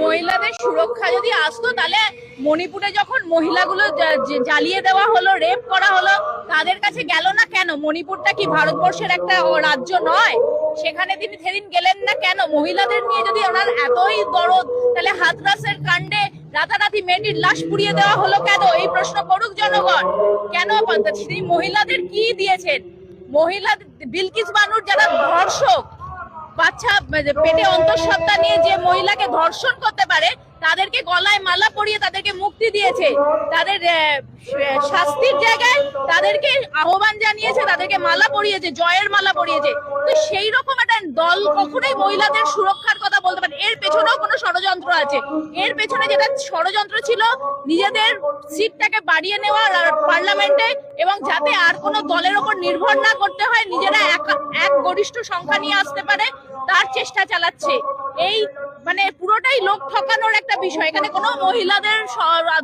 মহিলাদের সুরক্ষা যদি আসতো তাহলে মণিপুরে যখন মহিলাগুলো জ্বালিয়ে দেওয়া হলো, রেপ করা হলো, তাদের কাছে গেল না কেন? মণিপুরটা কি ভারতবর্ষের একটা রাজ্য নয়? সেখানে তিনি সেদিন গেলেন না কেন? মহিলাদের নিয়ে যদি ওনার এতই দরদ, তাহলে হাতরাসের কাণ্ডে রাতারাতি মেয়েটির লাশ পুড়িয়ে দেওয়া হলো কেন? এই প্রশ্ন করুক জনগণ। কেন তিনি মহিলাদের কি দিয়েছেন? মহিলা বিলকিস বানুর যারা ধর্ষক, বাচ্চা পেটে অন্তঃসত্ত্বা নিয়ে যে মহিলাকে ধর্ষণ করতে পারে তাদেরকে গলায় মালা পরিয়ে তাদেরকে মুক্তি দিয়েছে, তাদের শাস্তির জায়গায় তাদেরকে আহ্বান জানিয়েছে, তাদেরকে মালা পরিয়েছে, জয়ের মালা পরিয়েছে। তো সেই রকম একটা দল কখনোই মহিলাদের সুরক্ষার কথা বলতে পারে? এর পেছনেও কোনো ষড়যন্ত্র আছে। এর পেছনে যেটা ষড়যন্ত্র ছিল, নিজেদের সিটটাকে বাড়িয়ে নেওয়া পার্লামেন্টে, এবং যাতে আর কোনো দলের ওপর নির্ভর না করতে হয়, নিজেরা এক গরিষ্ঠ সংখ্যা নিয়ে আসতে পারে, তার চেষ্টা চালাচ্ছে। এই মানে পুরোটাই লোক ঠকানোর একটা বিষয়। এখানে কোনো মহিলাদের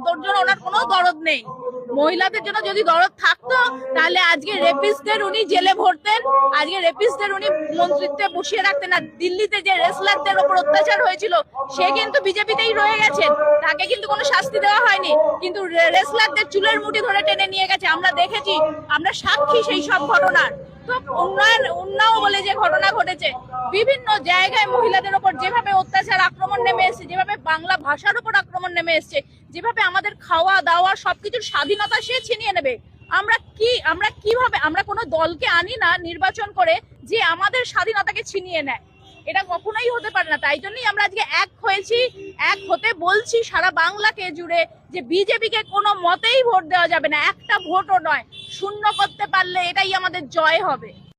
জন্য ওনার কোনো দরদ নেই। মহিলাদের জন্য যদি দরদ থাকতো তাহলে আজকে রেপিস্টদের উনি জেলে ভরতেন, আজকে রেপিস্টদের উনি মন্ত্রিত্বে বসিয়ে রাখতেন না। দিল্লিতে যে রেসলারদের ওপর অত্যাচার হয়েছিল, সে কিন্তু বিজেপিতেই রয়ে গেছেন, তাকে কিন্তু কোনো শাস্তি দেওয়া হয়নি, কিন্তু রেসলারদের চুলের মুঠি ধরে টেনে নিয়ে গেছে। আমরা দেখেছি, আমরা সাক্ষী সেই সব ঘটনার। তো উন্নাও বলে যে ঘটনা ঘটেছে, বিভিন্ন জায়গায় মহিলাদের ওপর যেভাবে অত্যাচার, আক্রমণ নেমে এসেছে, যেভাবে বাংলা ভাষার উপর আক্রমণ নেমে এসেছে, যেভাবে আমাদের খাওয়া দাওয়া সবকিছুর স্বাধীনতা সে ছিনিয়ে নেবে। আমরা কিভাবে, আমরা কোনো দলকে আনি না নির্বাচন করে যে আমাদের স্বাধীনতাকে ছিনিয়ে নেয়। এটা কখনোই হতে পারে না। তাই জন্যই আমরা আজকে এক হয়েছি, এক হতে বলছি সারা বাংলাকে জুড়ে, যে বিজেপিকে কোনো মতেই ভোট দেওয়া যাবে না। একটা ভোটও নয়, শূন্য করতে পারলে এটাই আমাদের জয় হবে।